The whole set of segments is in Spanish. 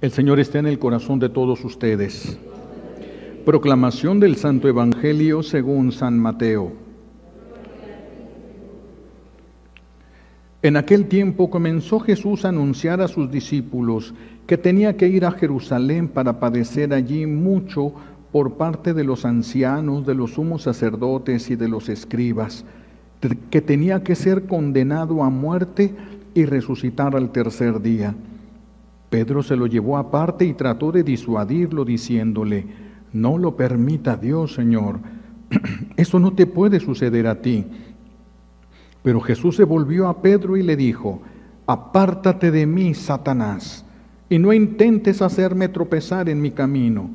El Señor está en el corazón de todos ustedes. Proclamación del Santo Evangelio según San Mateo. En aquel tiempo comenzó Jesús a anunciar a sus discípulos que tenía que ir a Jerusalén para padecer allí mucho por parte de los ancianos, de los sumos sacerdotes y de los escribas, que tenía que ser condenado a muerte y resucitar al tercer día. Pedro se lo llevó aparte y trató de disuadirlo diciéndole: no lo permita Dios, Señor, eso no te puede suceder a ti. Pero Jesús se volvió a Pedro y le dijo: apártate de mí, Satanás, y no intentes hacerme tropezar en mi camino,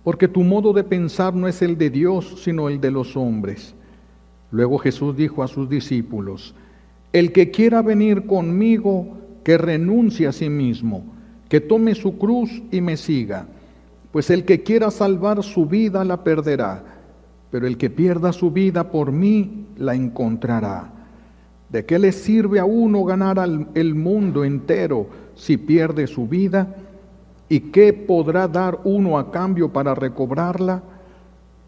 porque tu modo de pensar no es el de Dios, sino el de los hombres. Luego Jesús dijo a sus discípulos: el que quiera venir conmigo, que renuncie a sí mismo, que tome su cruz y me siga. Pues el que quiera salvar su vida la perderá, pero el que pierda su vida por mí la encontrará. ¿De qué le sirve a uno ganar el mundo entero si pierde su vida? ¿Y qué podrá dar uno a cambio para recobrarla?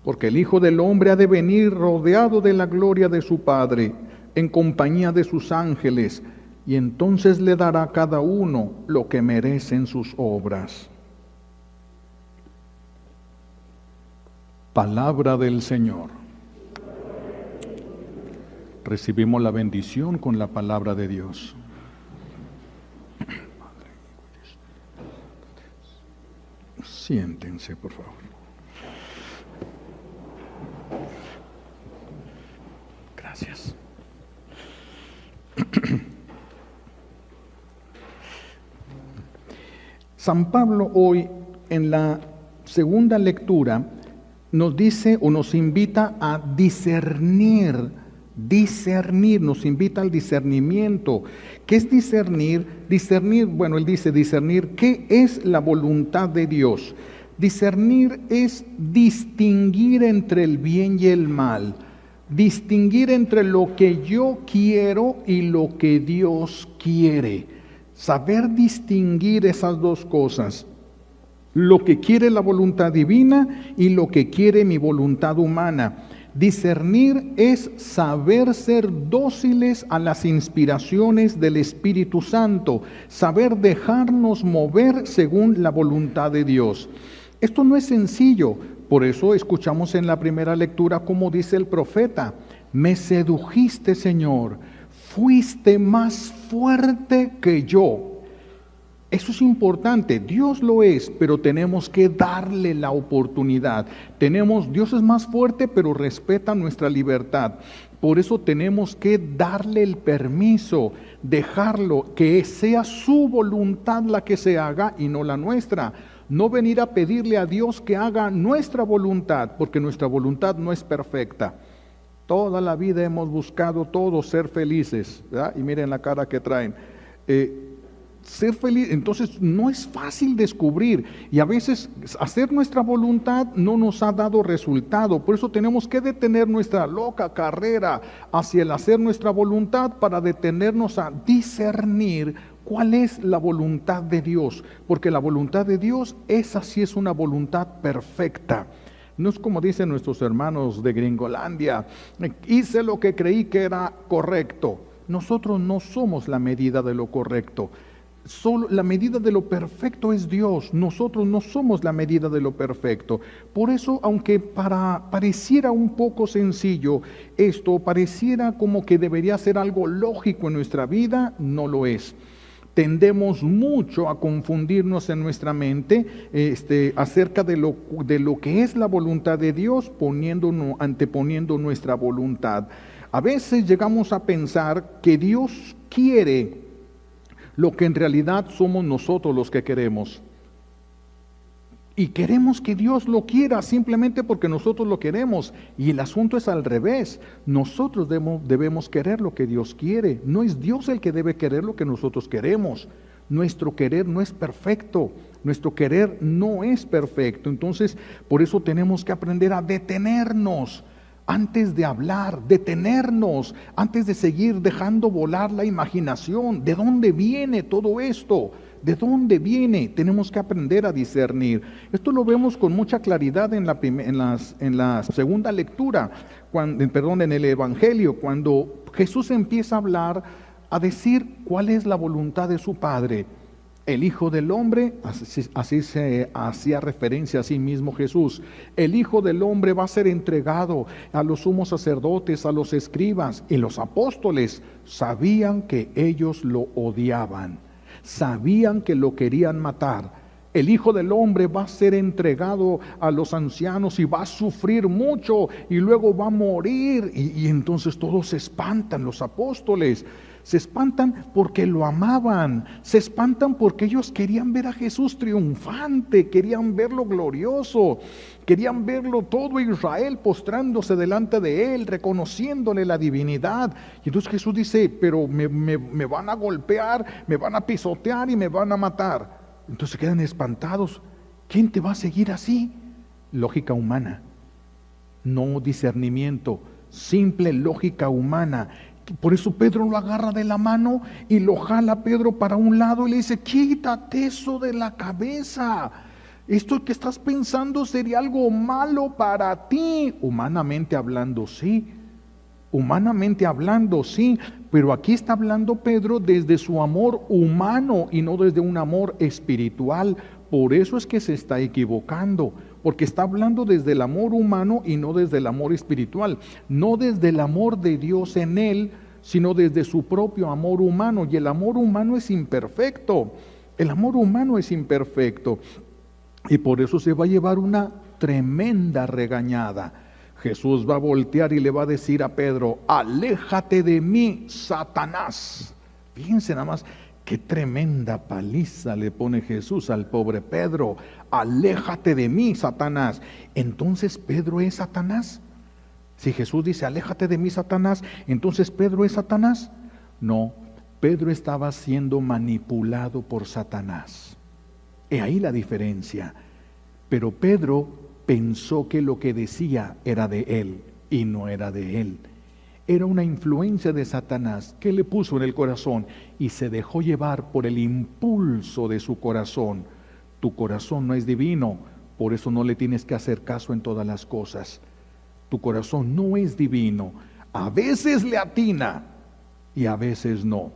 Porque el Hijo del Hombre ha de venir rodeado de la gloria de su Padre, en compañía de sus ángeles, y entonces le dará a cada uno lo que merecen sus obras. Palabra del Señor. Recibimos la bendición con la palabra de Dios. Siéntense, por favor. Gracias. San Pablo hoy, en la segunda lectura, nos dice o nos invita a discernir, nos invita al discernimiento. ¿Qué es discernir? Él dice discernir, ¿qué es la voluntad de Dios? Discernir es distinguir entre el bien y el mal, distinguir entre lo que yo quiero y lo que Dios quiere. Saber distinguir esas dos cosas, lo que quiere la voluntad divina y lo que quiere mi voluntad humana. Discernir es saber ser dóciles a las inspiraciones del Espíritu Santo, saber dejarnos mover según la voluntad de Dios. Esto no es sencillo, por eso escuchamos en la primera lectura como dice el profeta: me sedujiste, Señor, fuiste más fuerte que yo. Eso es importante, Dios lo es, pero tenemos que darle la oportunidad. Dios es más fuerte, pero respeta nuestra libertad. Por eso tenemos que darle el permiso, dejarlo, que sea su voluntad la que se haga y no la nuestra. No venir a pedirle a Dios que haga nuestra voluntad, porque nuestra voluntad no es perfecta. Toda la vida hemos buscado todos ser felices, ¿verdad? Y miren la cara que traen. Ser feliz, entonces no es fácil descubrir, y a veces hacer nuestra voluntad no nos ha dado resultado. Por eso tenemos que detener nuestra loca carrera hacia el hacer nuestra voluntad para detenernos a discernir cuál es la voluntad de Dios, porque la voluntad de Dios, esa sí es una voluntad perfecta. No es como dicen nuestros hermanos de Gringolandia: hice lo que creí que era correcto. Nosotros no somos la medida de lo correcto. Solo la medida de lo perfecto es Dios. Nosotros no somos la medida de lo perfecto. Por eso, aunque pareciera un poco sencillo esto, pareciera como que debería ser algo lógico en nuestra vida, no lo es. Tendemos mucho a confundirnos en nuestra mente acerca de lo que es la voluntad de Dios, anteponiendo nuestra voluntad. A veces llegamos a pensar que Dios quiere lo que en realidad somos nosotros los que queremos. Y queremos que Dios lo quiera simplemente porque nosotros lo queremos. Y el asunto es al revés. Nosotros debemos querer lo que Dios quiere. No es Dios el que debe querer lo que nosotros queremos. Nuestro querer no es perfecto. Nuestro querer no es perfecto. Entonces, por eso tenemos que aprender a detenernos antes de hablar, detenernos, antes de seguir dejando volar la imaginación. ¿De dónde viene todo esto? ¿De dónde viene? Tenemos que aprender a discernir. Esto lo vemos con mucha claridad en la segunda lectura, en el Evangelio, cuando Jesús empieza a hablar, a decir cuál es la voluntad de su Padre. El Hijo del Hombre, así se hacía referencia a sí mismo Jesús, el Hijo del Hombre va a ser entregado a los sumos sacerdotes, a los escribas, y los apóstoles sabían que ellos lo odiaban, sabían que lo querían matar. El Hijo del Hombre va a ser entregado a los ancianos y va a sufrir mucho y luego va a morir. Y entonces todos se espantan, los apóstoles. Se espantan porque lo amaban, se espantan porque ellos querían ver a Jesús triunfante, querían verlo glorioso, querían verlo todo Israel postrándose delante de él, reconociéndole la divinidad. Y entonces Jesús dice, pero me van a golpear, me van a pisotear y me van a matar. Entonces quedan espantados. ¿Quién te va a seguir así? Lógica humana, no discernimiento, simple lógica humana. Por eso Pedro lo agarra de la mano y lo jala Pedro para un lado y le dice, quítate eso de la cabeza. Esto que estás pensando sería algo malo para ti. Humanamente hablando, sí. Humanamente hablando, sí. Pero aquí está hablando Pedro desde su amor humano y no desde un amor espiritual. Por eso es que se está equivocando. Porque está hablando desde el amor humano y no desde el amor espiritual, no desde el amor de Dios en él, sino desde su propio amor humano. Y el amor humano es imperfecto, el amor humano es imperfecto. Y por eso se va a llevar una tremenda regañada. Jesús va a voltear y le va a decir a Pedro, aléjate de mí, Satanás. Fíjense nada más. Qué tremenda paliza le pone Jesús al pobre Pedro. Aléjate de mí, Satanás. Entonces Pedro es Satanás. Si Jesús dice, aléjate de mí, Satanás, entonces Pedro es Satanás. No, Pedro estaba siendo manipulado por Satanás. He ahí la diferencia. Pero Pedro pensó que lo que decía era de él y no era de él. Era una influencia de Satanás que le puso en el corazón y se dejó llevar por el impulso de su corazón. Tu corazón no es divino, por eso no le tienes que hacer caso en todas las cosas. Tu corazón no es divino. A veces le atina y a veces no.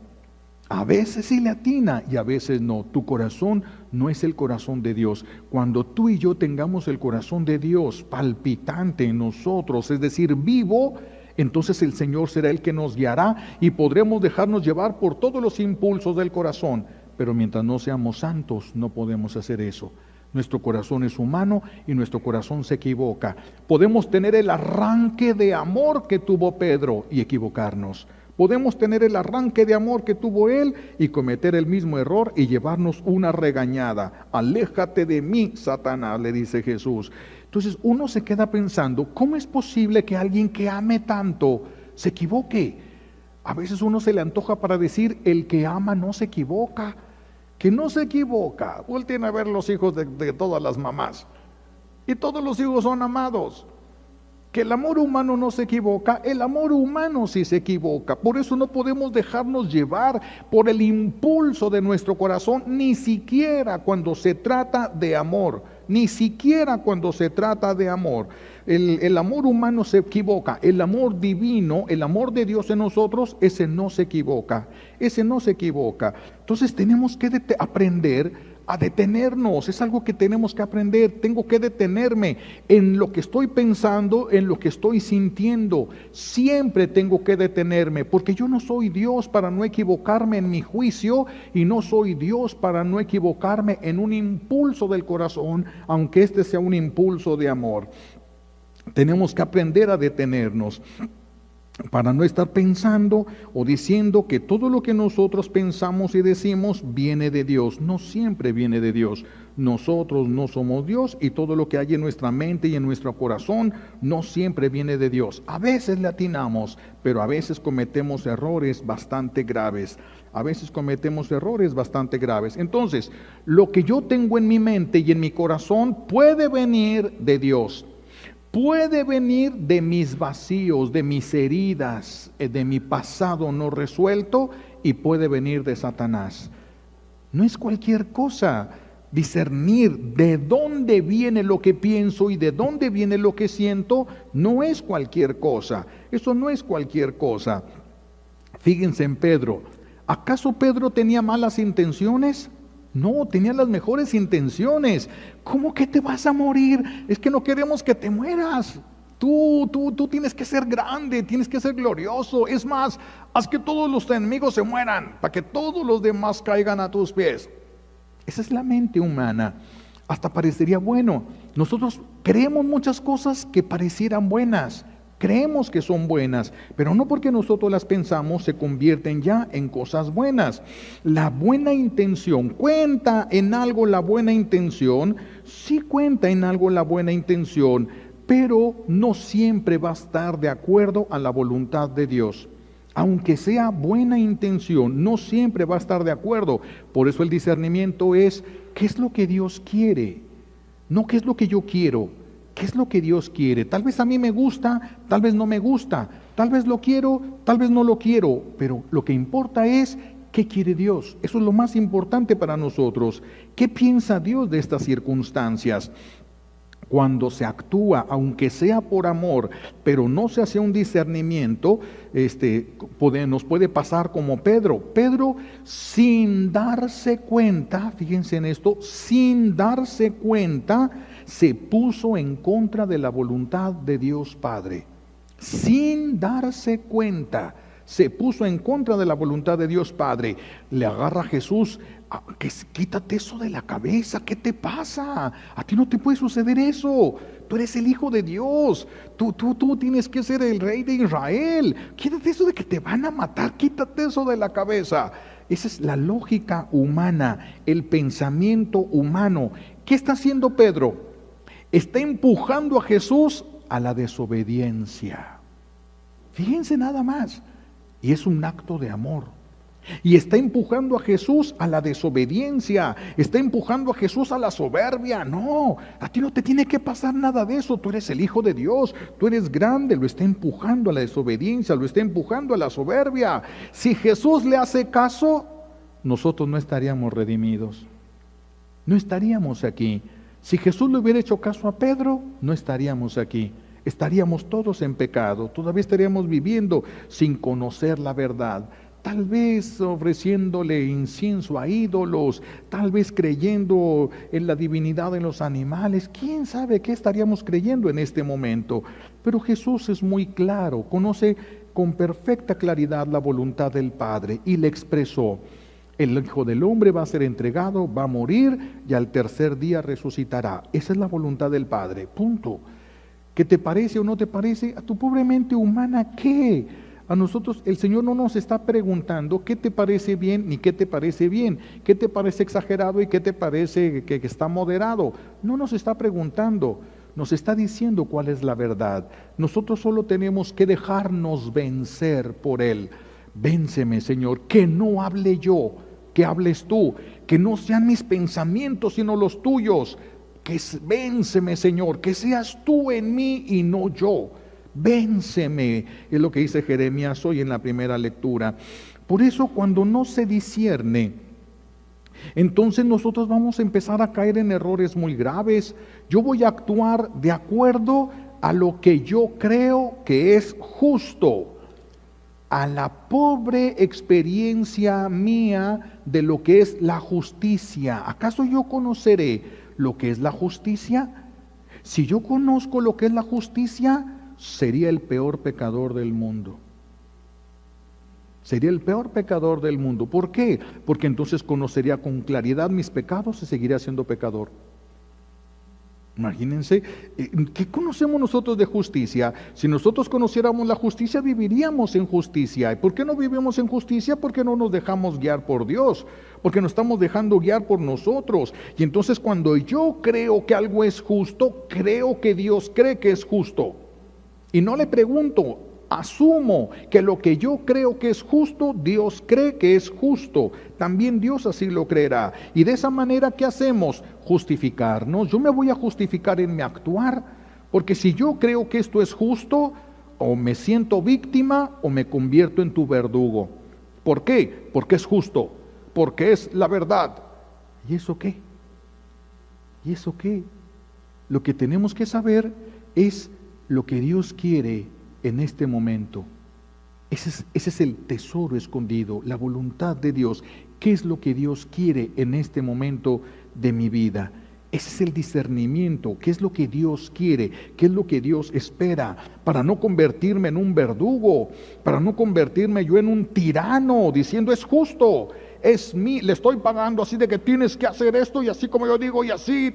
A veces sí le atina y a veces no. Tu corazón no es el corazón de Dios. Cuando tú y yo tengamos el corazón de Dios palpitante en nosotros, es decir, vivo, entonces el Señor será el que nos guiará y podremos dejarnos llevar por todos los impulsos del corazón. Pero mientras no seamos santos, no podemos hacer eso. Nuestro corazón es humano y nuestro corazón se equivoca. Podemos tener el arranque de amor que tuvo Pedro y equivocarnos. Podemos tener el arranque de amor que tuvo él y cometer el mismo error y llevarnos una regañada. Aléjate de mí, Satanás, le dice Jesús. Entonces uno se queda pensando, ¿cómo es posible que alguien que ame tanto se equivoque? A veces uno se le antoja para decir, el que ama no se equivoca, que no se equivoca. Volten a ver los hijos de todas las mamás. Y todos los hijos son amados. Que el amor humano no se equivoca, el amor humano sí se equivoca. Por eso no podemos dejarnos llevar por el impulso de nuestro corazón, ni siquiera cuando se trata de amor, ni siquiera cuando se trata de amor. El amor humano se equivoca, el amor divino, el amor de Dios en nosotros, ese no se equivoca, ese no se equivoca. Entonces tenemos que aprender a detenernos, es algo que tenemos que aprender. Tengo que detenerme en lo que estoy pensando, en lo que estoy sintiendo. Siempre tengo que detenerme, porque yo no soy Dios para no equivocarme en mi juicio, y no soy Dios para no equivocarme en un impulso del corazón, aunque este sea un impulso de amor. Tenemos que aprender a detenernos para no estar pensando o diciendo que todo lo que nosotros pensamos y decimos viene de Dios. No siempre viene de Dios. Nosotros no somos Dios y todo lo que hay en nuestra mente y en nuestro corazón no siempre viene de Dios. A veces le atinamos, pero a veces cometemos errores bastante graves. A veces cometemos errores bastante graves. Entonces, lo que yo tengo en mi mente y en mi corazón puede venir de Dios. Puede venir de mis vacíos, de mis heridas, de mi pasado no resuelto, y puede venir de Satanás. No es cualquier cosa. Discernir de dónde viene lo que pienso y de dónde viene lo que siento no es cualquier cosa. Eso no es cualquier cosa. Fíjense en Pedro. ¿Acaso Pedro tenía malas intenciones? No, tenía las mejores intenciones. ¿Cómo que te vas a morir? Es que no queremos que te mueras. Tú tienes que ser grande, tienes que ser glorioso. Es más, haz que todos los enemigos se mueran, para que todos los demás caigan a tus pies. Esa es la mente humana. Hasta parecería bueno. Nosotros creemos muchas cosas que parecieran buenas. Creemos que son buenas, pero no porque nosotros las pensamos se convierten ya en cosas buenas. La buena intención, ¿cuenta en algo la buena intención? Sí cuenta en algo la buena intención, pero no siempre va a estar de acuerdo a la voluntad de Dios. Aunque sea buena intención, no siempre va a estar de acuerdo. Por eso el discernimiento es, ¿qué es lo que Dios quiere? No qué es lo que yo quiero. ¿Qué es lo que Dios quiere? Tal vez a mí me gusta, tal vez no me gusta, tal vez lo quiero, tal vez no lo quiero, pero lo que importa es qué quiere Dios. Eso es lo más importante para nosotros. ¿Qué piensa Dios de estas circunstancias? Cuando se actúa, aunque sea por amor, pero no se hace un discernimiento, nos puede pasar como Pedro. Pedro, sin darse cuenta, fíjense en esto, sin darse cuenta, se puso en contra de la voluntad de Dios Padre. Sin darse cuenta, se puso en contra de la voluntad de Dios Padre. Le agarra a Jesús, quítate eso de la cabeza, ¿qué te pasa? A ti no te puede suceder eso. Tú eres el Hijo de Dios, tú tienes que ser el Rey de Israel. Quítate eso de que te van a matar, quítate eso de la cabeza. Esa es la lógica humana, el pensamiento humano. ¿Qué está haciendo Pedro? Está empujando a Jesús a la desobediencia. Fíjense nada más. Y es un acto de amor. Y está empujando a Jesús a la desobediencia. Está empujando a Jesús a la soberbia. No, a ti no te tiene que pasar nada de eso. Tú eres el Hijo de Dios. Tú eres grande. Lo está empujando a la desobediencia. Lo está empujando a la soberbia. Si Jesús le hace caso, nosotros no estaríamos redimidos. No estaríamos aquí. Si Jesús le hubiera hecho caso a Pedro, no estaríamos aquí. Estaríamos todos en pecado. Todavía estaríamos viviendo sin conocer la verdad. Tal vez ofreciéndole incienso a ídolos, tal vez creyendo en la divinidad de los animales. ¿Quién sabe qué estaríamos creyendo en este momento? Pero Jesús es muy claro, conoce con perfecta claridad la voluntad del Padre y le expresó. El Hijo del Hombre va a ser entregado, va a morir y al tercer día resucitará. Esa es la voluntad del Padre, punto. ¿Qué te parece o no te parece? A tu pobre mente humana, ¿qué? A nosotros el Señor no nos está preguntando qué te parece bien ni qué te parece bien, qué te parece exagerado y qué te parece que está moderado. No nos está preguntando, nos está diciendo cuál es la verdad. Nosotros solo tenemos que dejarnos vencer por Él. Vénceme, Señor, que no hable yo, que hables tú, que no sean mis pensamientos sino los tuyos. Vénceme, Señor, que seas tú en mí y no yo. Vénceme, es lo que dice Jeremías hoy en la primera lectura. Por eso cuando no se discierne, entonces nosotros vamos a empezar a caer en errores muy graves. Yo voy a actuar de acuerdo a lo que yo creo que es justo, a la pobre experiencia mía de lo que es la justicia. ¿Acaso yo conoceré lo que es la justicia? Si yo conozco lo que es la justicia, sería el peor pecador del mundo. Sería el peor pecador del mundo. ¿Por qué? Porque entonces conocería con claridad mis pecados y seguiría siendo pecador. Imagínense, ¿qué conocemos nosotros de justicia? Si nosotros conociéramos la justicia, viviríamos en justicia. ¿Y por qué no vivimos en justicia? Porque no nos dejamos guiar por Dios, porque nos estamos dejando guiar por nosotros. Y entonces cuando yo creo que algo es justo, creo que Dios cree que es justo. Y no le pregunto, asumo que lo que yo creo que es justo, Dios cree que es justo. También Dios así lo creerá. Y de esa manera, ¿qué hacemos? Justificarnos. Yo me voy a justificar en mi actuar, porque si yo creo que esto es justo, o me siento víctima o me convierto en tu verdugo. ¿Por qué? Porque es justo. porque es la verdad. ¿Y eso qué? ¿Y eso qué? Lo que tenemos que saber es lo que Dios quiere en este momento. Ese es el tesoro escondido, la voluntad de Dios. ¿Qué es lo que Dios quiere en este momento de mi vida? Ese es el discernimiento. ¿Qué es lo que Dios quiere? ¿Qué es lo que Dios espera? Para no convertirme en un verdugo, para no convertirme yo en un tirano, diciendo es justo, le estoy pagando, así de que tienes que hacer esto, y así como yo digo, y así,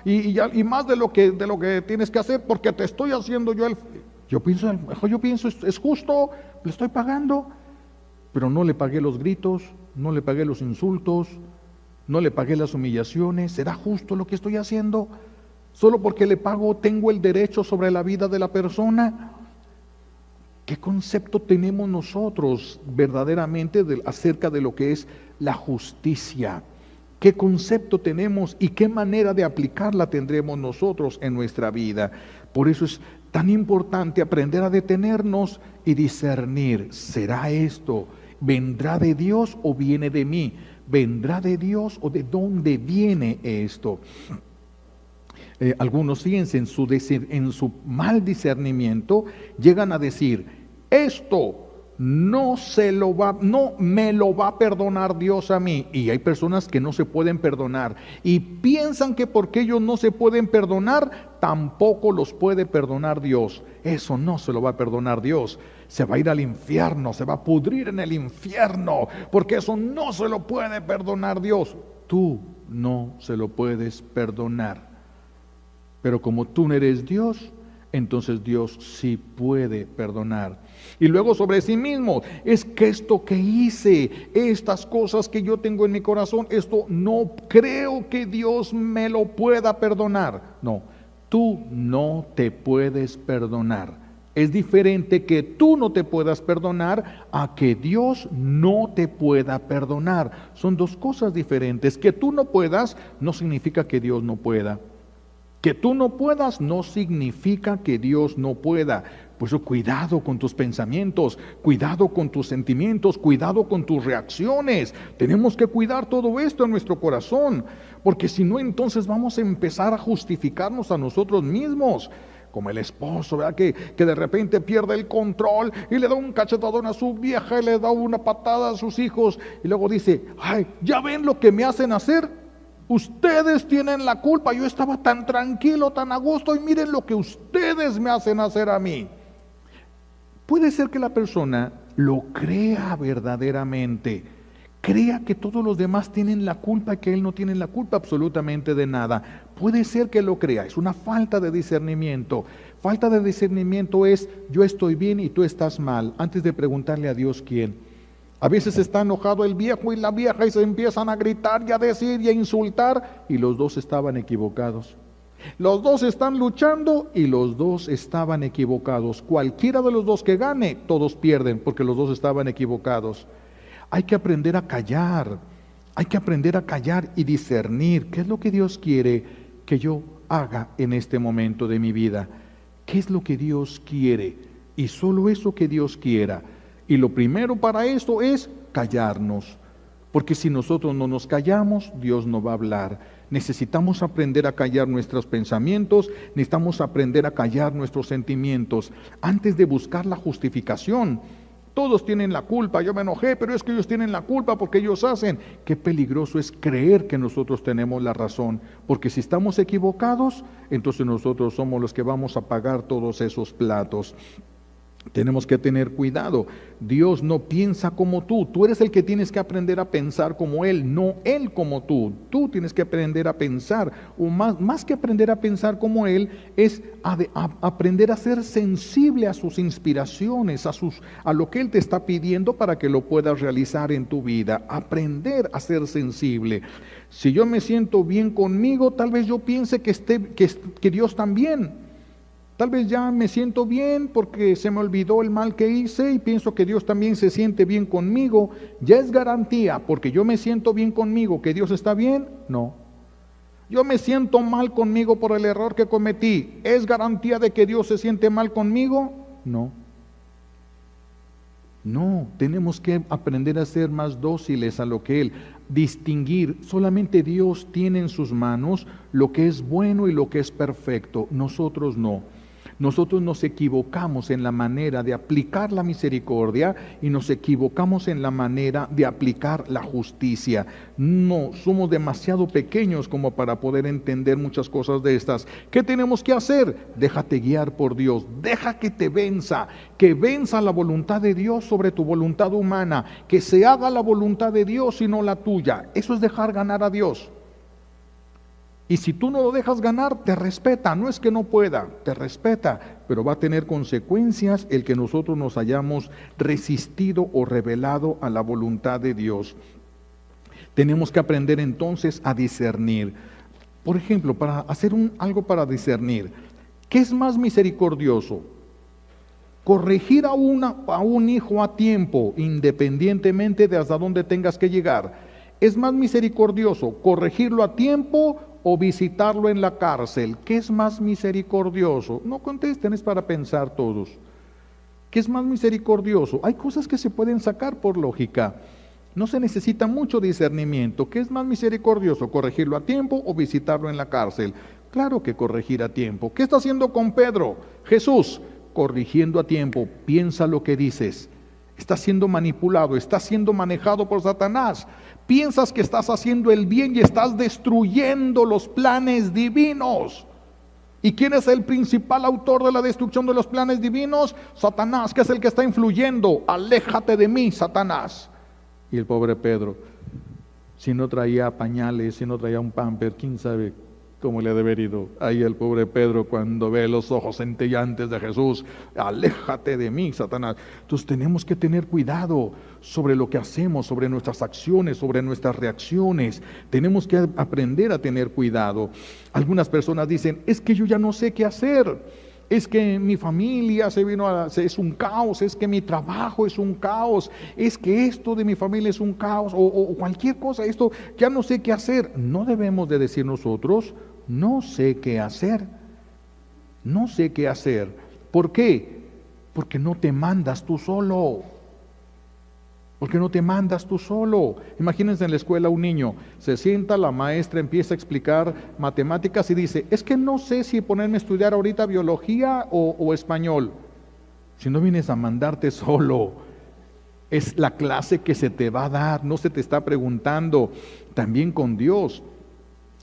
y más de lo que tienes que hacer, porque te estoy haciendo yo pienso es justo, le estoy pagando, pero no le pagué los gritos, no le pagué los insultos, no le pagué las humillaciones. ¿Será justo lo que estoy haciendo? ¿Solo porque le pago tengo el derecho sobre la vida de la persona? ¿Qué concepto tenemos nosotros verdaderamente acerca de lo que es la justicia? ¿Qué concepto tenemos y qué manera de aplicarla tendremos nosotros en nuestra vida? Por eso es tan importante aprender a detenernos y discernir. ¿Será esto? ¿Vendrá de Dios o viene de mí? ¿Vendrá de Dios o de dónde viene esto? Algunos, fíjense, en su mal discernimiento, llegan a decir, esto no me lo va a perdonar Dios a mí. Y hay personas que no se pueden perdonar y piensan que porque ellos no se pueden perdonar, tampoco los puede perdonar Dios. Eso no se lo va a perdonar Dios. Se va a ir al infierno, se va a pudrir en el infierno, porque eso no se lo puede perdonar Dios. Tú no se lo puedes perdonar. Pero como tú no eres Dios, entonces Dios sí puede perdonar. Y luego sobre sí mismo, es que esto que hice, estas cosas que yo tengo en mi corazón, esto no creo que Dios me lo pueda perdonar. No, tú no te puedes perdonar. Es diferente que tú no te puedas perdonar a que Dios no te pueda perdonar. Son dos cosas diferentes. Que tú no puedas no significa que Dios no pueda. Que tú no puedas no significa que Dios no pueda. Por eso cuidado con tus pensamientos, cuidado con tus sentimientos, cuidado con tus reacciones. Tenemos que cuidar todo esto en nuestro corazón, porque si no, entonces vamos a empezar a justificarnos a nosotros mismos. Como el esposo, ¿verdad? Que de repente pierde el control y le da un cachetadón a su vieja y le da una patada a sus hijos y luego dice, ay, ¿ya ven lo que me hacen hacer? Ustedes tienen la culpa, yo estaba tan tranquilo, tan a gusto y miren lo que ustedes me hacen hacer a mí. Puede ser que la persona lo crea verdaderamente, crea que todos los demás tienen la culpa y que él no tiene la culpa absolutamente de nada. Puede ser que lo crea, es una falta de discernimiento. Falta de discernimiento es yo estoy bien y tú estás mal, antes de preguntarle a Dios quién. A veces está enojado el viejo y la vieja y se empiezan a gritar y a decir y a insultar y los dos estaban equivocados. Los dos están luchando y los dos estaban equivocados. Cualquiera de los dos que gane, todos pierden porque los dos estaban equivocados. Hay que aprender a callar, y discernir qué es lo que Dios quiere que yo haga en este momento de mi vida. ¿Qué es lo que Dios quiere? Y solo eso que Dios quiera. Y lo primero para esto es callarnos, porque si nosotros no nos callamos, Dios no va a hablar. Necesitamos aprender a callar nuestros pensamientos, necesitamos aprender a callar nuestros sentimientos, antes de buscar la justificación. Todos tienen la culpa, yo me enojé, pero es que ellos tienen la culpa porque ellos hacen. Qué peligroso es creer que nosotros tenemos la razón, porque si estamos equivocados, entonces nosotros somos los que vamos a pagar todos esos platos. Tenemos que tener cuidado. Dios no piensa como tú eres el que tienes que aprender a pensar como Él, no Él como tú. Tú tienes que aprender a pensar, o más que aprender a pensar como Él, es aprender a ser sensible a sus inspiraciones, a lo que Él te está pidiendo para que lo puedas realizar en tu vida. Aprender a ser sensible. Si yo me siento bien conmigo, tal vez yo piense que Dios también. Tal vez ya me siento bien porque se me olvidó el mal que hice y pienso que Dios también se siente bien conmigo. ¿Ya es garantía porque yo me siento bien conmigo que Dios está bien? No. Yo me siento mal conmigo por el error que cometí. ¿Es garantía de que Dios se siente mal conmigo? No. No, tenemos que aprender a ser más dóciles a lo que Él, distinguir. Solamente Dios tiene en sus manos lo que es bueno y lo que es perfecto, nosotros no. Nosotros nos equivocamos en la manera de aplicar la misericordia y nos equivocamos en la manera de aplicar la justicia. No, somos demasiado pequeños como para poder entender muchas cosas de estas. ¿Qué tenemos que hacer? Déjate guiar por Dios, deja que te venza, que venza la voluntad de Dios sobre tu voluntad humana, que se haga la voluntad de Dios y no la tuya. Eso es dejar ganar a Dios. Y si tú no lo dejas ganar, te respeta, no es que no pueda, te respeta, pero va a tener consecuencias el que nosotros nos hayamos resistido o rebelado a la voluntad de Dios. Tenemos que aprender entonces a discernir. Por ejemplo, para hacer algo para discernir, ¿qué es más misericordioso? Corregir a un hijo a tiempo, independientemente de hasta dónde tengas que llegar. ¿Es más misericordioso corregirlo a tiempo o visitarlo en la cárcel? ¿Qué es más misericordioso? No contesten, es para pensar todos. ¿Qué es más misericordioso? Hay cosas que se pueden sacar por lógica. No se necesita mucho discernimiento. ¿Qué es más misericordioso? ¿Corregirlo a tiempo o visitarlo en la cárcel? Claro que corregir a tiempo. ¿Qué está haciendo con Pedro? Jesús, corrigiendo a tiempo. Piensa lo que dices. Está siendo manipulado, está siendo manejado por Satanás. Piensas que estás haciendo el bien y estás destruyendo los planes divinos. ¿Y quién es el principal autor de la destrucción de los planes divinos? Satanás, que es el que está influyendo. Aléjate de mí, Satanás. Y el pobre Pedro, si no traía pañales, si no traía un pamper, quién sabe cómo le ha de haber ido ahí el pobre Pedro cuando ve los ojos centellantes de Jesús. Aléjate de mí, Satanás. Entonces tenemos que tener cuidado sobre lo que hacemos, sobre nuestras acciones, sobre nuestras reacciones. Tenemos que aprender a tener cuidado. Algunas personas dicen, es que yo ya no sé qué hacer. Es que mi familia es un caos, es que mi trabajo es un caos, es que esto de mi familia es un caos, o cualquier cosa, esto ya no sé qué hacer. No debemos de decir nosotros, no sé qué hacer, no sé qué hacer. ¿Por qué? Porque no te mandas tú solo. Porque no te mandas tú solo. Imagínense en la escuela un niño, se sienta, la maestra empieza a explicar matemáticas y dice, es que no sé si ponerme a estudiar ahorita biología o español. Si no vienes a mandarte solo, es la clase que se te va a dar, no se te está preguntando. También con Dios,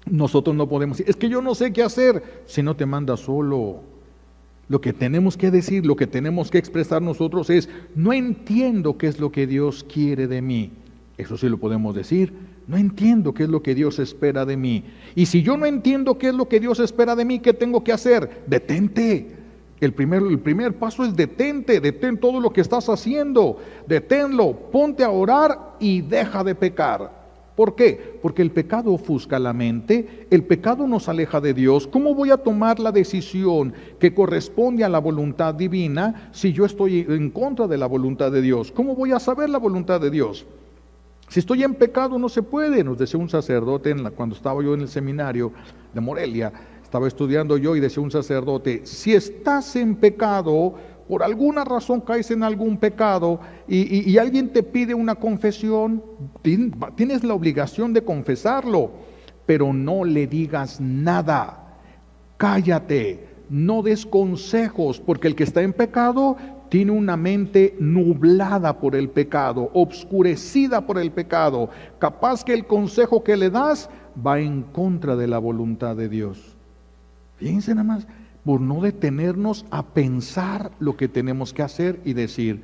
nosotros no podemos decir, es que yo no sé qué hacer, si no te mandas solo. Lo que tenemos que decir, lo que tenemos que expresar nosotros es, no entiendo qué es lo que Dios quiere de mí. Eso sí lo podemos decir, no entiendo qué es lo que Dios espera de mí. Y si yo no entiendo qué es lo que Dios espera de mí, ¿qué tengo que hacer? Detente. El primer paso es detente, detén todo lo que estás haciendo, deténlo, ponte a orar y deja de pecar. ¿Por qué? Porque el pecado ofusca la mente, el pecado nos aleja de Dios. ¿Cómo voy a tomar la decisión que corresponde a la voluntad divina si yo estoy en contra de la voluntad de Dios? ¿Cómo voy a saber la voluntad de Dios? Si estoy en pecado no se puede, nos decía un sacerdote cuando estaba yo en el seminario de Morelia, estaba estudiando yo y decía un sacerdote, si estás en pecado, por alguna razón caes en algún pecado y alguien te pide una confesión, tienes la obligación de confesarlo, pero no le digas nada, cállate, no des consejos, porque el que está en pecado tiene una mente nublada por el pecado, obscurecida por el pecado, capaz que el consejo que le das va en contra de la voluntad de Dios. Fíjense nada más, por no detenernos a pensar lo que tenemos que hacer y decir,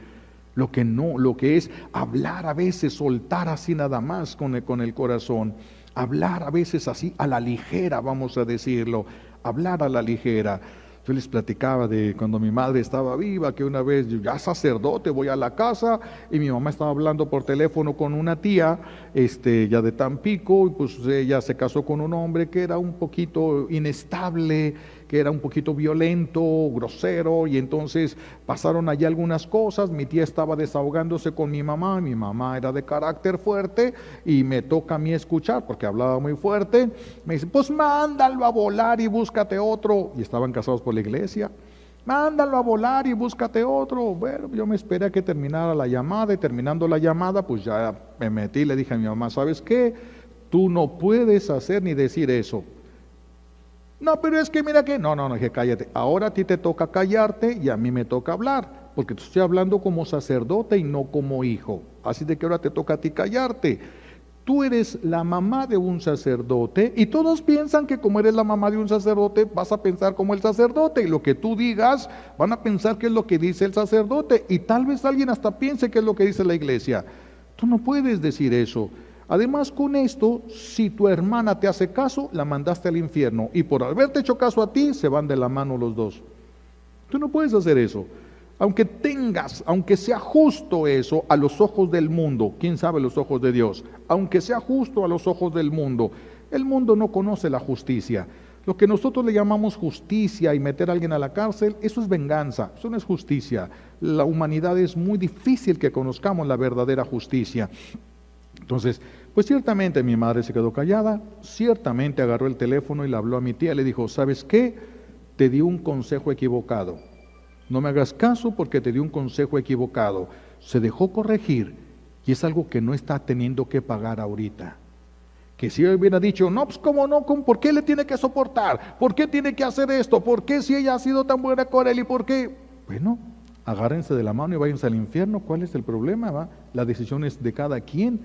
lo que es hablar a veces, soltar así nada más con el corazón, hablar a veces así a la ligera, vamos a decirlo, hablar a la ligera. Yo les platicaba de cuando mi madre estaba viva, que una vez yo ya sacerdote, voy a la casa y mi mamá estaba hablando por teléfono con una tía, ya de Tampico, y pues ella se casó con un hombre que era un poquito inestable, que era un poquito violento, grosero, y entonces pasaron allí algunas cosas. Mi tía estaba desahogándose con mi mamá era de carácter fuerte, y me toca a mí escuchar, porque hablaba muy fuerte. Me dice, pues mándalo a volar y búscate otro, y estaban casados por la iglesia. mándalo a volar y búscate otro. Bueno, yo me esperé a que terminara la llamada y terminando la llamada, pues ya me metí y le dije a mi mamá, ¿sabes qué? Tú no puedes hacer ni decir eso. No, pero es que mira que, no, dije, cállate. Ahora a ti te toca callarte y a mí me toca hablar, porque te estoy hablando como sacerdote y no como hijo. Así de que ahora te toca a ti callarte. Tú eres la mamá de un sacerdote y todos piensan que como eres la mamá de un sacerdote vas a pensar como el sacerdote y lo que tú digas van a pensar que es lo que dice el sacerdote y tal vez alguien hasta piense que es lo que dice la iglesia. Tú no puedes decir eso. Además, con esto, si tu hermana te hace caso, la mandaste al infierno y por haberte hecho caso a ti, se van de la mano los dos. Tú no puedes hacer eso. Aunque sea justo eso a los ojos del mundo, quién sabe los ojos de Dios, aunque sea justo a los ojos del mundo, el mundo no conoce la justicia. Lo que nosotros le llamamos justicia y meter a alguien a la cárcel, eso es venganza, eso no es justicia. La humanidad es muy difícil que conozcamos la verdadera justicia. Entonces, pues ciertamente mi madre se quedó callada, ciertamente agarró el teléfono y le habló a mi tía, le dijo, ¿sabes qué? Te di un consejo equivocado. No me hagas caso porque te di un consejo equivocado. Se dejó corregir y es algo que no está teniendo que pagar ahorita. Que si hubiera dicho, no, pues cómo no, ¿por qué le tiene que soportar? ¿Por qué tiene que hacer esto? ¿Por qué si ella ha sido tan buena con él y por qué? Bueno, agárrense de la mano y váyanse al infierno. ¿Cuál es el problema? ¿Va? La decisión es de cada quien.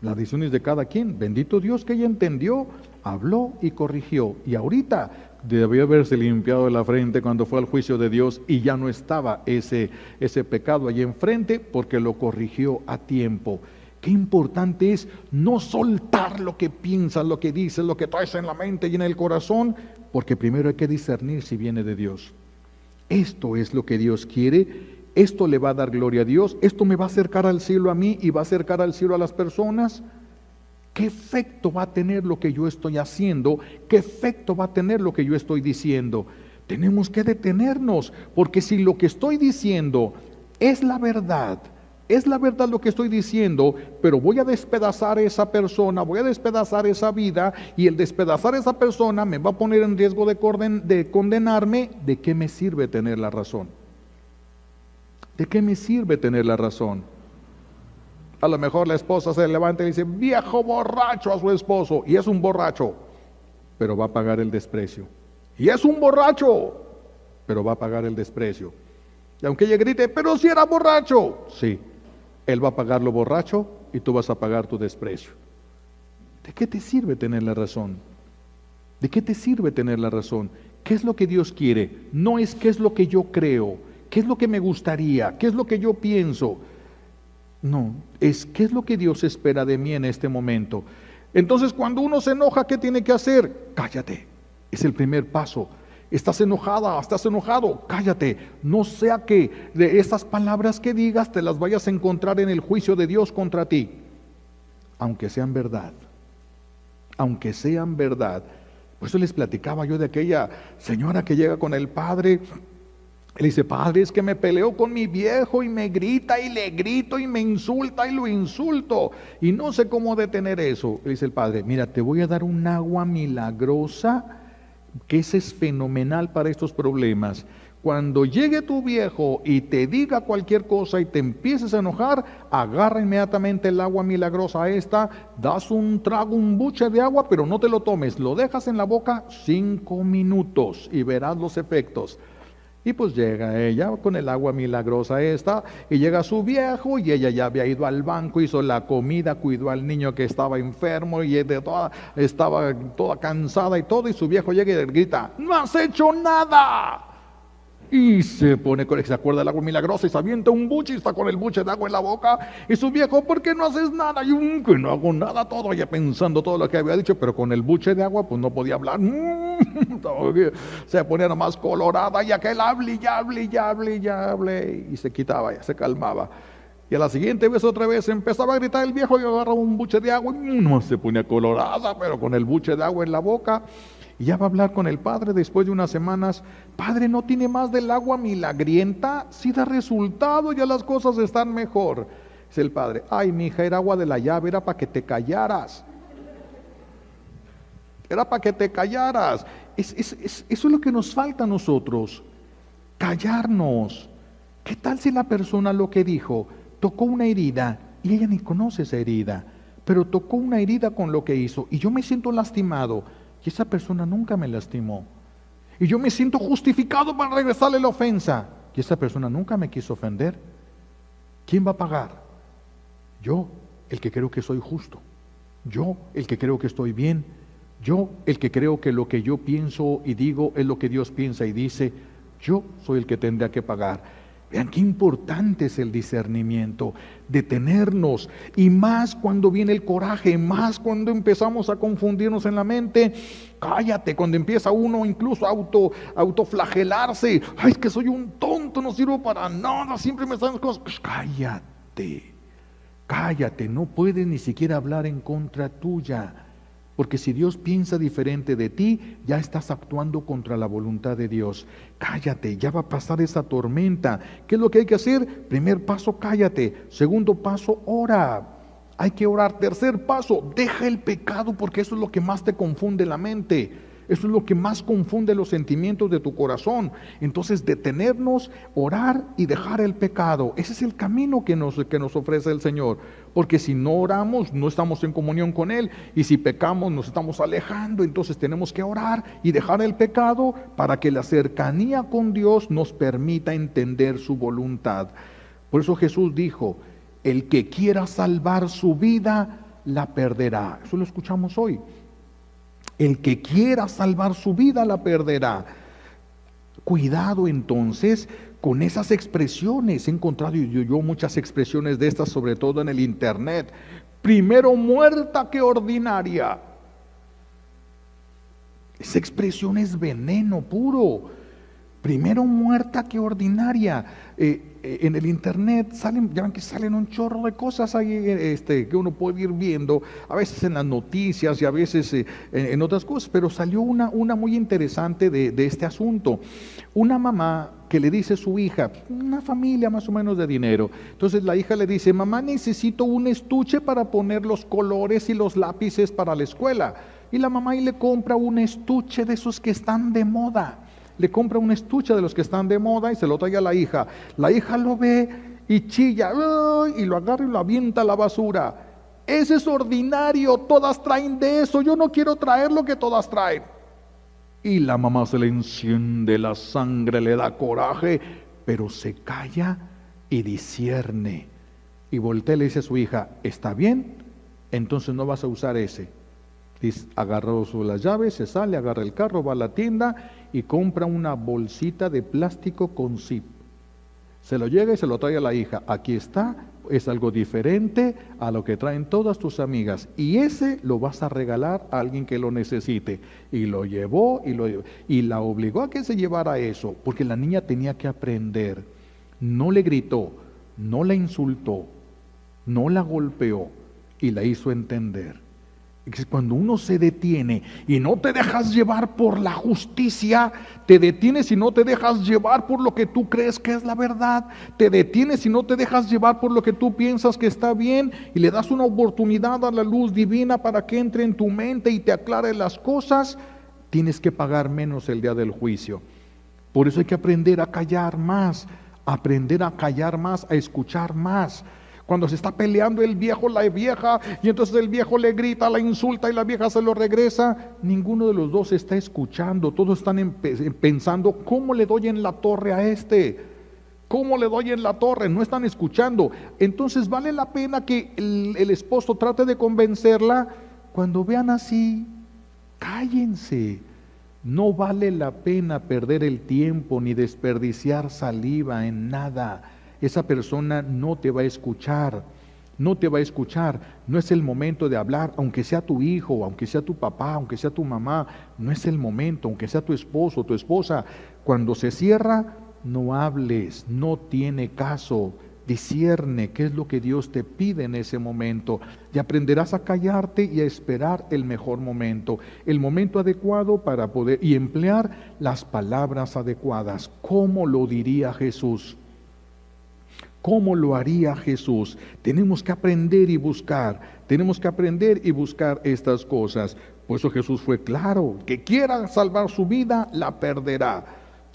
La decisión es de cada quien. Bendito Dios que ella entendió, habló y corrigió. Y ahorita debió haberse limpiado de la frente cuando fue al juicio de Dios y ya no estaba ese pecado allí enfrente porque lo corrigió a tiempo. Qué importante es no soltar lo que piensas, lo que dices, lo que traes en la mente y en el corazón, porque primero hay que discernir si viene de Dios. Esto es lo que Dios quiere. Esto le va a dar gloria a Dios, esto me va a acercar al cielo a mí y va a acercar al cielo a las personas. ¿Qué efecto va a tener lo que yo estoy haciendo? ¿Qué efecto va a tener lo que yo estoy diciendo? Tenemos que detenernos, porque si lo que estoy diciendo es la verdad lo que estoy diciendo, pero voy a despedazar a esa persona, voy a despedazar esa vida, y el despedazar a esa persona me va a poner en riesgo de condenarme, ¿de qué me sirve tener la razón? ¿De qué me sirve tener la razón? A lo mejor la esposa se levanta y dice, viejo borracho a su esposo, y es un borracho, pero va a pagar el desprecio. Y es un borracho, pero va a pagar el desprecio. Y aunque ella grite, pero si era borracho, sí, él va a pagar lo borracho y tú vas a pagar tu desprecio. ¿De qué te sirve tener la razón? ¿De qué te sirve tener la razón? ¿Qué es lo que Dios quiere? No es qué es lo que yo creo, qué es lo que me gustaría, qué es lo que yo pienso. No, es qué es lo que Dios espera de mí en este momento. Entonces, cuando uno se enoja, ¿qué tiene que hacer? Cállate, es el primer paso. Estás enojada, estás enojado, cállate. No sea que de esas palabras que digas te las vayas a encontrar en el juicio de Dios contra ti. Aunque sean verdad. Aunque sean verdad. Por eso les platicaba yo de aquella señora que llega con el padre. Él dice, padre, es que me peleo con mi viejo y me grita y le grito y me insulta y lo insulto. Y no sé cómo detener eso. Le dice el padre, mira, te voy a dar un agua milagrosa que ese es fenomenal para estos problemas. Cuando llegue tu viejo y te diga cualquier cosa y te empieces a enojar, agarra inmediatamente el agua milagrosa esta, das un trago, un buche de agua, pero no te lo tomes, lo dejas en la boca 5 minutos y verás los efectos. Y pues llega ella con el agua milagrosa esta, y llega su viejo, y ella ya había ido al banco, hizo la comida, cuidó al niño que estaba enfermo, y estaba toda cansada y todo, y su viejo llega y le grita, ¡no has hecho nada! Y se acuerda del agua milagrosa y se avienta un buche y está con el buche de agua en la boca. Y su viejo, ¿por qué no haces nada? Y que no hago nada, todo ella pensando todo lo que había dicho, pero con el buche de agua pues no podía hablar. Se ponía nomás colorada y aquel hable y se quitaba, ya se calmaba. Y a la siguiente vez otra vez empezaba a gritar el viejo y agarraba un buche de agua y no se ponía colorada, pero con el buche de agua en la boca. Y ya va a hablar con el padre después de unas semanas. Padre, ¿no tiene más del agua milagrienta? Sí da resultado, ya las cosas están mejor. Dice el padre, ay, mi hija, era agua de la llave, era para que te callaras. Era para que te callaras. Eso es lo que nos falta a nosotros. callarnos. ¿Qué tal si la persona lo que dijo, tocó una herida y ella ni conoce esa herida, pero tocó una herida con lo que hizo y yo me siento lastimado y esa persona nunca me lastimó? Y yo me siento justificado para regresarle la ofensa y esa persona nunca me quiso ofender. ¿Quién va a pagar? Yo, el que creo que soy justo. Yo, el que creo que estoy bien. Yo, el que creo que lo que yo pienso y digo es lo que Dios piensa y dice. Yo soy el que tendría que pagar. Vean qué importante es el discernimiento, detenernos, y más cuando viene el coraje, más cuando empezamos a confundirnos en la mente. Cállate, cuando empieza uno incluso a autoflagelarse. Ay, es que soy un tonto, no sirvo para nada, siempre me salen cosas. Pues cállate, no puedes ni siquiera hablar en contra tuya. Porque si Dios piensa diferente de ti, ya estás actuando contra la voluntad de Dios. Cállate, ya va a pasar esa tormenta. ¿Qué es lo que hay que hacer? Primer paso, cállate. Segundo paso, ora. Hay que orar. Tercer paso, deja el pecado, porque eso es lo que más te confunde la mente. Eso es lo que más confunde los sentimientos de tu corazón. Entonces, detenernos, orar y dejar el pecado. Ese es el camino que nos ofrece el Señor. Porque si no oramos, no estamos en comunión con Él. Y si pecamos, nos estamos alejando. Entonces tenemos que orar y dejar el pecado para que la cercanía con Dios nos permita entender su voluntad. Por eso Jesús dijo, el que quiera salvar su vida, la perderá. Eso lo escuchamos hoy. El que quiera salvar su vida la perderá. Cuidado entonces con esas expresiones. He encontrado yo muchas expresiones de estas, sobre todo en el internet. Primero muerta que ordinaria. Esa expresión es veneno puro. Primero muerta que ordinaria. En el internet salen, ya ven que salen un chorro de cosas ahí que uno puede ir viendo, a veces en las noticias y a veces en otras cosas, pero salió una muy interesante de este asunto. Una mamá que le dice a su hija, una familia más o menos de dinero, entonces la hija le dice, mamá, necesito un estuche para poner los colores y los lápices para la escuela. Y la mamá le compra un estuche de esos que están de moda. Le compra un estuche de los que están de moda y se lo trae a la hija. La hija lo ve y chilla, y lo agarra y lo avienta a la basura. Ese es ordinario, todas traen de eso, yo no quiero traer lo que todas traen. Y la mamá se le enciende la sangre, le da coraje, pero se calla y discierne. Y voltea y le dice a su hija, ¿está bien? Entonces no vas a usar ese. Agarró las llaves, se sale, agarra el carro, va a la tienda y compra una bolsita de plástico con zip. Se lo llega y se lo trae a la hija. Aquí está, es algo diferente a lo que traen todas tus amigas. Y ese lo vas a regalar a alguien que lo necesite. Y lo llevó y la obligó a que se llevara eso, porque la niña tenía que aprender. No le gritó, no la insultó, no la golpeó y la hizo entender. Cuando uno se detiene y no te dejas llevar por la justicia, te detienes y no te dejas llevar por lo que tú crees que es la verdad, te detienes y no te dejas llevar por lo que tú piensas que está bien y le das una oportunidad a la luz divina para que entre en tu mente y te aclare las cosas, tienes que pagar menos el día del juicio. Por eso hay que aprender a callar más, a escuchar más. Cuando se está peleando el viejo, la vieja, y entonces el viejo le grita, la insulta y la vieja se lo regresa, ninguno de los dos está escuchando, todos están pensando, ¿cómo le doy en la torre a este? ¿Cómo le doy en la torre? No están escuchando. Entonces vale la pena que el esposo trate de convencerla. Cuando vean así, cállense. No vale la pena perder el tiempo ni desperdiciar saliva en nada. Esa persona no te va a escuchar, no es el momento de hablar, aunque sea tu hijo, aunque sea tu papá, aunque sea tu mamá, no es el momento, aunque sea tu esposo, tu esposa. Cuando se cierra, no hables, no tiene caso, discierne qué es lo que Dios te pide en ese momento y aprenderás a callarte y a esperar el mejor momento, el momento adecuado para poder y emplear las palabras adecuadas. ¿Cómo lo diría Jesús? ¿Cómo lo haría Jesús? Tenemos que aprender y buscar estas cosas. Por eso Jesús fue claro, que quiera salvar su vida, la perderá.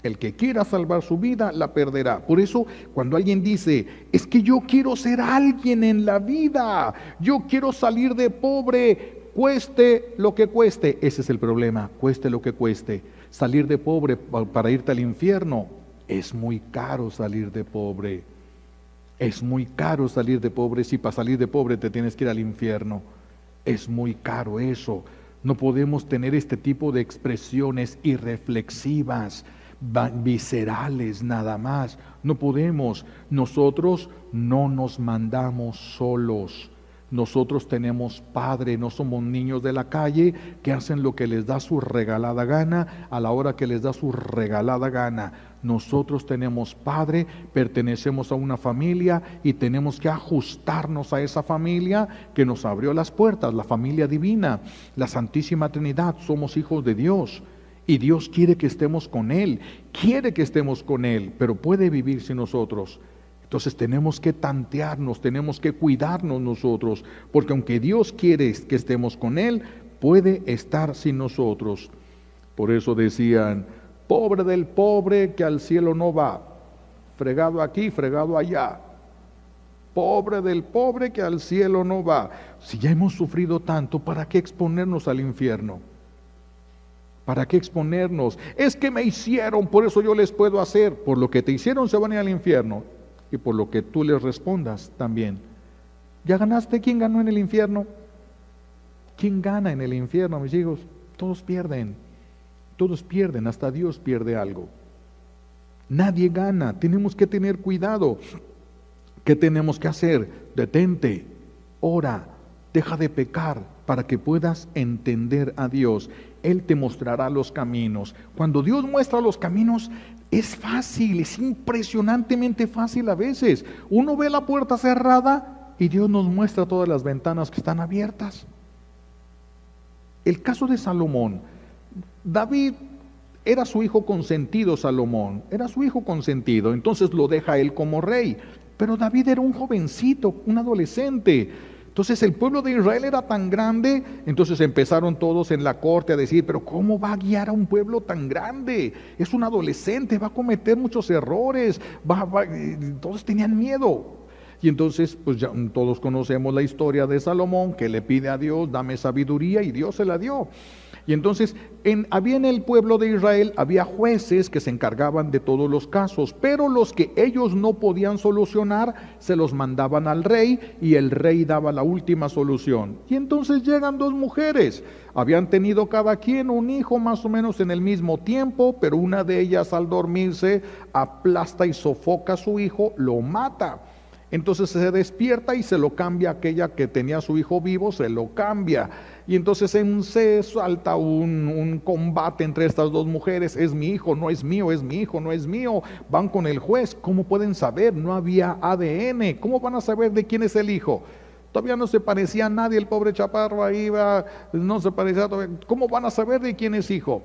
El que quiera salvar su vida, la perderá. Por eso, cuando alguien dice, es que yo quiero ser alguien en la vida, yo quiero salir de pobre, cueste lo que cueste. Ese es el problema, cueste lo que cueste. Salir de pobre para irte al infierno, es muy caro salir de pobre. Es muy caro salir de pobre, si para salir de pobre te tienes que ir al infierno. Es muy caro eso. No podemos tener este tipo de expresiones irreflexivas, viscerales nada más. No podemos. Nosotros no nos mandamos solos. Nosotros tenemos Padre, no somos niños de la calle que hacen lo que les da su regalada gana a la hora que les da su regalada gana. Nosotros tenemos Padre, pertenecemos a una familia y tenemos que ajustarnos a esa familia que nos abrió las puertas, la familia divina, la Santísima Trinidad. Somos hijos de Dios y Dios quiere que estemos con Él, pero puede vivir sin nosotros. Entonces tenemos que tantearnos, tenemos que cuidarnos nosotros, porque aunque Dios quiere que estemos con Él, puede estar sin nosotros. Por eso decían, pobre del pobre que al cielo no va, fregado aquí, fregado allá. Pobre del pobre que al cielo no va. Si ya hemos sufrido tanto, ¿para qué exponernos al infierno? ¿Para qué exponernos? Es que me hicieron, por eso yo les puedo hacer. Por lo que te hicieron se van a ir al infierno. Y por lo que tú les respondas también. ¿Ya ganaste? ¿Quién ganó en el infierno? ¿Quién gana en el infierno, mis hijos? Todos pierden, hasta Dios pierde algo. Nadie gana, tenemos que tener cuidado. ¿Qué tenemos que hacer? Detente, ora, deja de pecar para que puedas entender a Dios. Él te mostrará los caminos. Cuando Dios muestra los caminos, es fácil, es impresionantemente fácil a veces. Uno ve la puerta cerrada y Dios nos muestra todas las ventanas que están abiertas. El caso de Salomón. David era su hijo consentido, Salomón, era su hijo consentido, entonces lo deja él como rey. Pero David era un jovencito, un adolescente. Entonces el pueblo de Israel era tan grande, entonces empezaron todos en la corte a decir, pero ¿cómo va a guiar a un pueblo tan grande? Es un adolescente, va a cometer muchos errores, todos tenían miedo. Y entonces, pues ya todos conocemos la historia de Salomón, que le pide a Dios, dame sabiduría, y Dios se la dio. Y entonces, había en el pueblo de Israel, había jueces que se encargaban de todos los casos, pero los que ellos no podían solucionar, se los mandaban al rey, y el rey daba la última solución. Y entonces llegan dos mujeres, habían tenido cada quien un hijo más o menos en el mismo tiempo, pero una de ellas al dormirse, aplasta y sofoca a su hijo, lo mata. Entonces se despierta y se lo cambia, aquella que tenía a su hijo vivo, se lo cambia. Y entonces se salta un combate entre estas dos mujeres. Es mi hijo, no es mío, es mi hijo, no es mío. Van con el juez. ¿Cómo pueden saber? No había ADN. ¿Cómo van a saber de quién es el hijo? Todavía no se parecía a nadie, el pobre chaparro ahí va, no se parecía todavía. ¿Cómo van a saber de quién es hijo?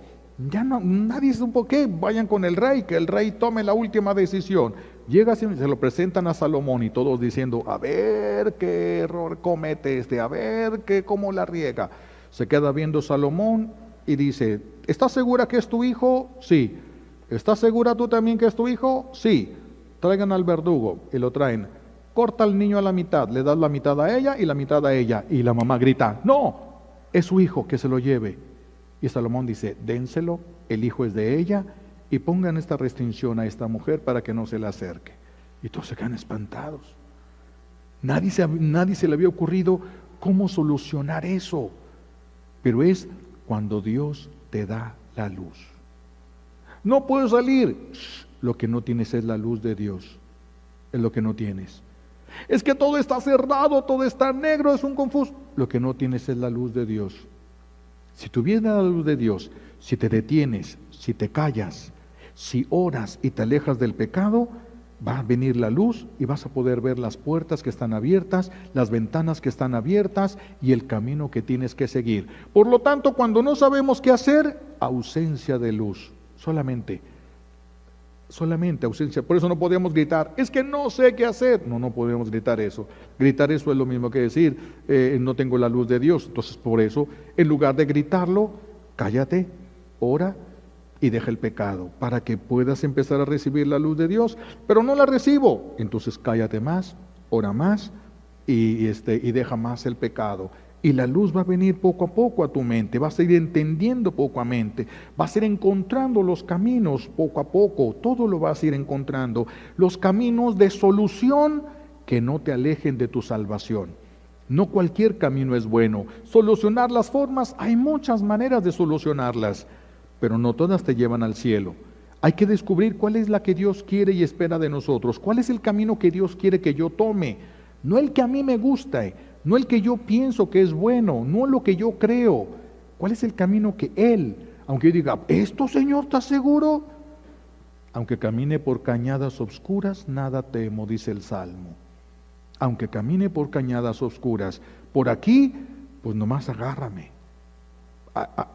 Ya no, nadie supo qué. Vayan con el rey, que el rey tome la última decisión. Llega, se lo presentan a Salomón y todos diciendo, a ver qué error comete a ver cómo la riega. Se queda viendo Salomón y dice, ¿estás segura que es tu hijo? Sí. ¿Estás segura tú también que es tu hijo? Sí. Traigan al verdugo y lo traen. Corta al niño a la mitad, le das la mitad a ella y la mitad a ella. Y la mamá grita, no, es su hijo, que se lo lleve. Y Salomón dice, dénselo, el hijo es de ella, y pongan esta restricción a esta mujer para que no se le acerque. Y todos se quedan espantados. Nadie se le había ocurrido cómo solucionar eso. Pero es cuando Dios te da la luz. No puedo salir. Lo que no tienes es la luz de Dios. Es lo que no tienes. Es que todo está cerrado, todo está negro, es un confuso. Lo que no tienes es la luz de Dios. Si tuviera la luz de Dios, si te detienes, si te callas, si oras y te alejas del pecado, va a venir la luz y vas a poder ver las puertas que están abiertas, las ventanas que están abiertas y el camino que tienes que seguir. Por lo tanto, cuando no sabemos qué hacer, ausencia de luz, solamente ausencia. Por eso no podemos gritar, es que no sé qué hacer. No podemos gritar eso. Gritar eso es lo mismo que decir, no tengo la luz de Dios. Entonces por eso, en lugar de gritarlo, cállate, ora, y deja el pecado, para que puedas empezar a recibir la luz de Dios. Pero no la recibo, entonces cállate más, ora más y deja más el pecado. Y la luz va a venir poco a poco a tu mente, vas a ir entendiendo poco a mente, vas a ir encontrando los caminos poco a poco, todo lo vas a ir encontrando, los caminos de solución que no te alejen de tu salvación. No cualquier camino es bueno. Solucionar las formas, hay muchas maneras de solucionarlas, pero no todas te llevan al cielo. Hay que descubrir cuál es la que Dios quiere y espera de nosotros, cuál es el camino que Dios quiere que yo tome, no el que a mí me gusta, no el que yo pienso que es bueno, no lo que yo creo. ¿Cuál es el camino que Él, aunque yo diga, ¿esto, Señor, estás seguro? Aunque camine por cañadas oscuras, nada temo, dice el Salmo. Aunque camine por cañadas oscuras, por aquí, pues nomás agárrame.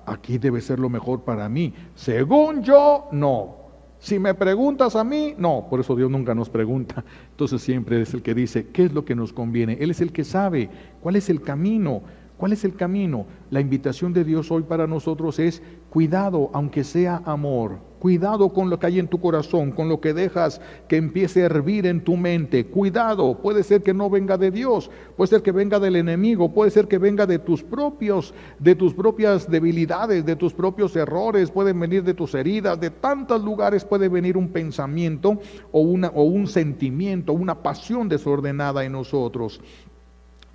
Aquí debe ser lo mejor para mí. Según yo, no. Si me preguntas a mí, no. Por eso Dios nunca nos pregunta. Entonces siempre es el que dice, ¿qué es lo que nos conviene? Él es el que sabe cuál es el camino. ¿Cuál es el camino? La invitación de Dios hoy para nosotros es cuidado, aunque sea amor. Cuidado con lo que hay en tu corazón, con lo que dejas que empiece a hervir en tu mente. Cuidado, puede ser que no venga de Dios, puede ser que venga del enemigo, puede ser que venga de tus propias debilidades, de tus propios errores, pueden venir de tus heridas, de tantos lugares puede venir un pensamiento o un sentimiento, una pasión desordenada en nosotros.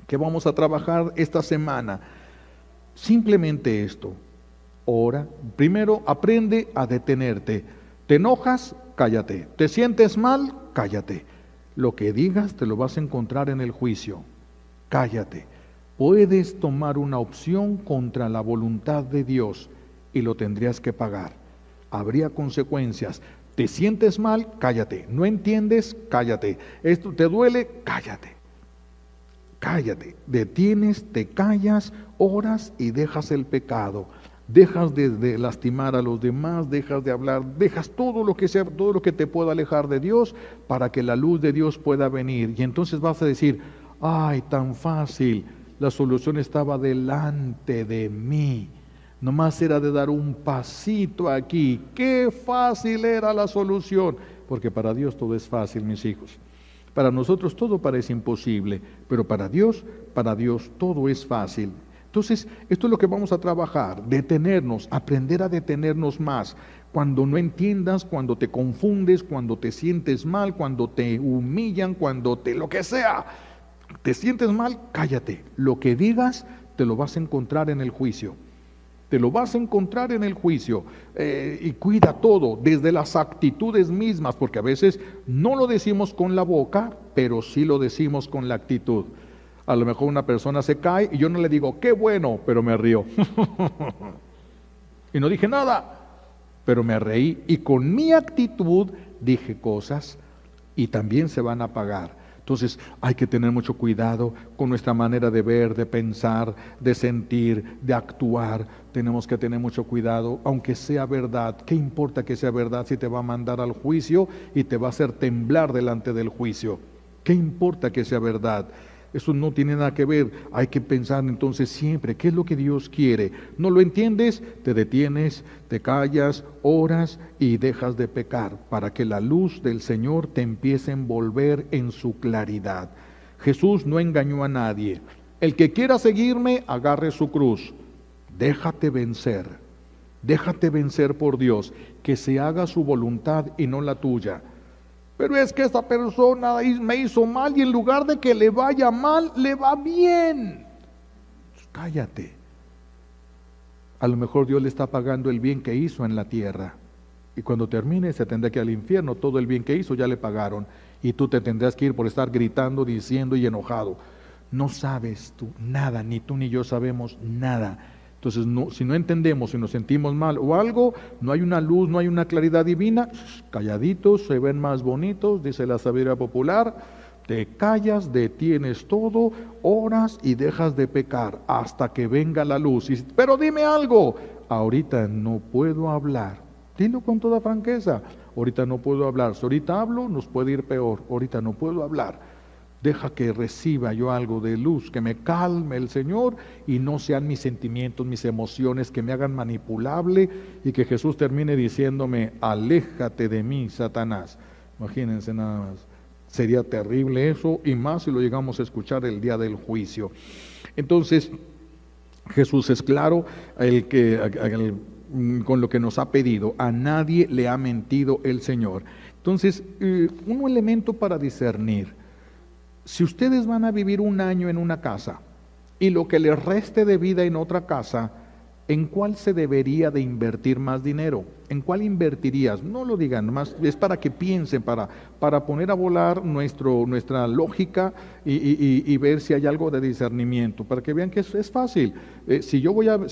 Que vamos a trabajar esta semana, simplemente esto. Ora, primero aprende a detenerte. ¿Te enojas? Cállate. ¿Te sientes mal? Cállate. Lo que digas te lo vas a encontrar en el juicio. Cállate. Puedes tomar una opción contra la voluntad de Dios y lo tendrías que pagar. Habría consecuencias. ¿Te sientes mal? Cállate. ¿No entiendes? Cállate. ¿Esto te duele? Cállate. Cállate, detienes, te callas, oras y dejas el pecado. Dejas de lastimar a los demás, dejas de hablar, dejas todo lo que sea, todo lo que te pueda alejar de Dios para que la luz de Dios pueda venir. Y entonces vas a decir, ay, tan fácil, la solución estaba delante de mí. Nomás era de dar un pasito aquí. Qué fácil era la solución, porque para Dios todo es fácil, mis hijos. Para nosotros todo parece imposible, pero para Dios todo es fácil. Entonces, esto es lo que vamos a trabajar, detenernos, aprender a detenernos más. Cuando no entiendas, cuando te confundes, cuando te sientes mal, cuando te humillan, lo que sea, te sientes mal, cállate. Lo que digas, te lo vas a encontrar en el juicio. Te lo vas a encontrar en el juicio y cuida todo, desde las actitudes mismas, porque a veces no lo decimos con la boca, pero sí lo decimos con la actitud. A lo mejor una persona se cae y yo no le digo, qué bueno, pero me río. Y no dije nada, pero me reí y con mi actitud dije cosas y también se van a pagar. Entonces hay que tener mucho cuidado con nuestra manera de ver, de pensar, de sentir, de actuar. Tenemos que tener mucho cuidado, aunque sea verdad. ¿Qué importa que sea verdad si te va a mandar al juicio y te va a hacer temblar delante del juicio? ¿Qué importa que sea verdad? Eso no tiene nada que ver. Hay que pensar entonces siempre, ¿qué es lo que Dios quiere? ¿No lo entiendes? Te detienes, te callas, oras y dejas de pecar para que la luz del Señor te empiece a envolver en su claridad. Jesús no engañó a nadie. El que quiera seguirme, agarre su cruz. Déjate vencer por Dios, que se haga su voluntad y no la tuya. Pero es que esta persona me hizo mal y en lugar de que le vaya mal, le va bien. Pues cállate. A lo mejor Dios le está pagando el bien que hizo en la tierra. Y cuando termine se tendrá que ir al infierno. Todo el bien que hizo ya le pagaron. Y tú te tendrás que ir por estar gritando, diciendo y enojado. No sabes tú nada, ni tú ni yo sabemos nada. Entonces, si no entendemos, si nos sentimos mal o algo, no hay una luz, no hay una claridad divina, calladitos se ven más bonitos, dice la sabiduría popular, te callas, detienes todo, oras y dejas de pecar hasta que venga la luz. Pero dime algo, ahorita no puedo hablar, dilo con toda franqueza, ahorita no puedo hablar, si ahorita hablo nos puede ir peor, ahorita no puedo hablar. Deja que reciba yo algo de luz, que me calme el Señor y no sean mis sentimientos, mis emociones que me hagan manipulable y que Jesús termine diciéndome, aléjate de mí, Satanás. Imagínense nada más. Sería terrible eso, y más si lo llegamos a escuchar el día del juicio. Entonces, Jesús es claro con lo que nos ha pedido. A nadie le ha mentido el Señor. Entonces, un elemento para discernir. Si ustedes van a vivir un año en una casa y lo que les reste de vida en otra casa, ¿en cuál se debería de invertir más dinero? ¿En cuál invertirías? No lo digan, más es para que piensen, para poner a volar nuestra lógica y ver si hay algo de discernimiento, para que vean que es fácil. Si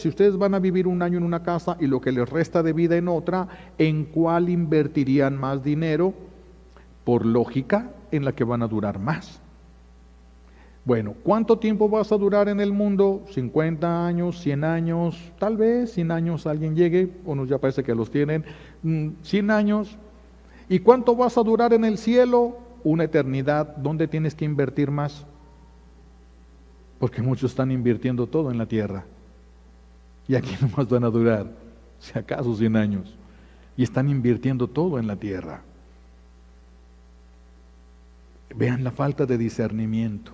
ustedes van a vivir un año en una casa y lo que les resta de vida en otra, ¿en cuál invertirían más dinero? Por lógica, en la que van a durar más. Bueno, ¿cuánto tiempo vas a durar en el mundo? 50 años, 100 años, tal vez 100 años alguien llegue, unos ya parece que los tienen, 100 años. ¿Y cuánto vas a durar en el cielo? Una eternidad. ¿Dónde tienes que invertir más? Porque muchos están invirtiendo todo en la tierra. Y aquí nomás van a durar, si acaso 100 años. Y están invirtiendo todo en la tierra. Vean la falta de discernimiento.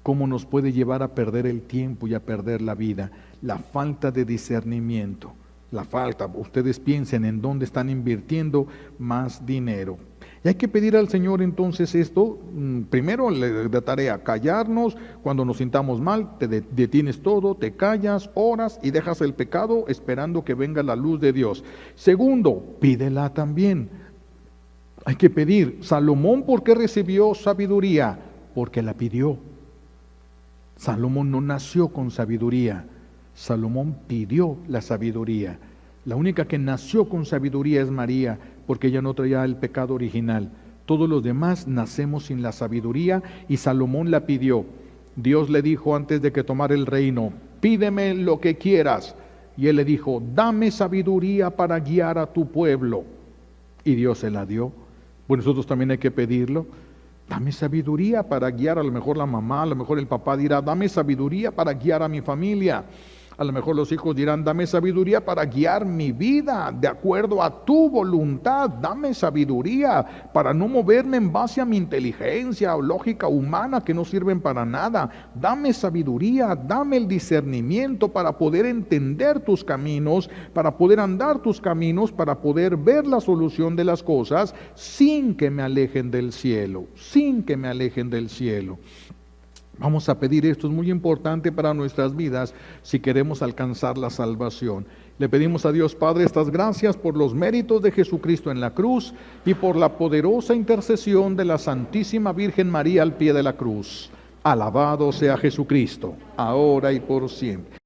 Cómo nos puede llevar a perder el tiempo y a perder la vida. La falta de discernimiento. La falta, ustedes piensen en dónde están invirtiendo más dinero. Y hay que pedir al Señor entonces esto, primero de tarea, callarnos cuando nos sintamos mal, te detienes todo, te callas, oras y dejas el pecado esperando que venga la luz de Dios. Segundo, pídela también. Hay que pedir. Salomón, ¿por qué recibió sabiduría? Porque la pidió. Salomón no nació con sabiduría, Salomón pidió la sabiduría. La única que nació con sabiduría es María, porque ella no traía el pecado original. Todos los demás nacemos sin la sabiduría y Salomón la pidió. Dios le dijo antes de que tomara el reino, pídeme lo que quieras. Y él le dijo, dame sabiduría para guiar a tu pueblo. Y Dios se la dio. Pues nosotros también hay que pedirlo. Dame sabiduría para guiar, a lo mejor la mamá, a lo mejor el papá dirá, dame sabiduría para guiar a mi familia. A lo mejor los hijos dirán, dame sabiduría para guiar mi vida de acuerdo a tu voluntad. Dame sabiduría para no moverme en base a mi inteligencia o lógica humana que no sirven para nada. Dame sabiduría, dame el discernimiento para poder entender tus caminos, para poder andar tus caminos, para poder ver la solución de las cosas sin que me alejen del cielo, sin que me alejen del cielo. Vamos a pedir esto, es muy importante para nuestras vidas si queremos alcanzar la salvación. Le pedimos a Dios Padre estas gracias por los méritos de Jesucristo en la cruz y por la poderosa intercesión de la Santísima Virgen María al pie de la cruz. Alabado sea Jesucristo, ahora y por siempre.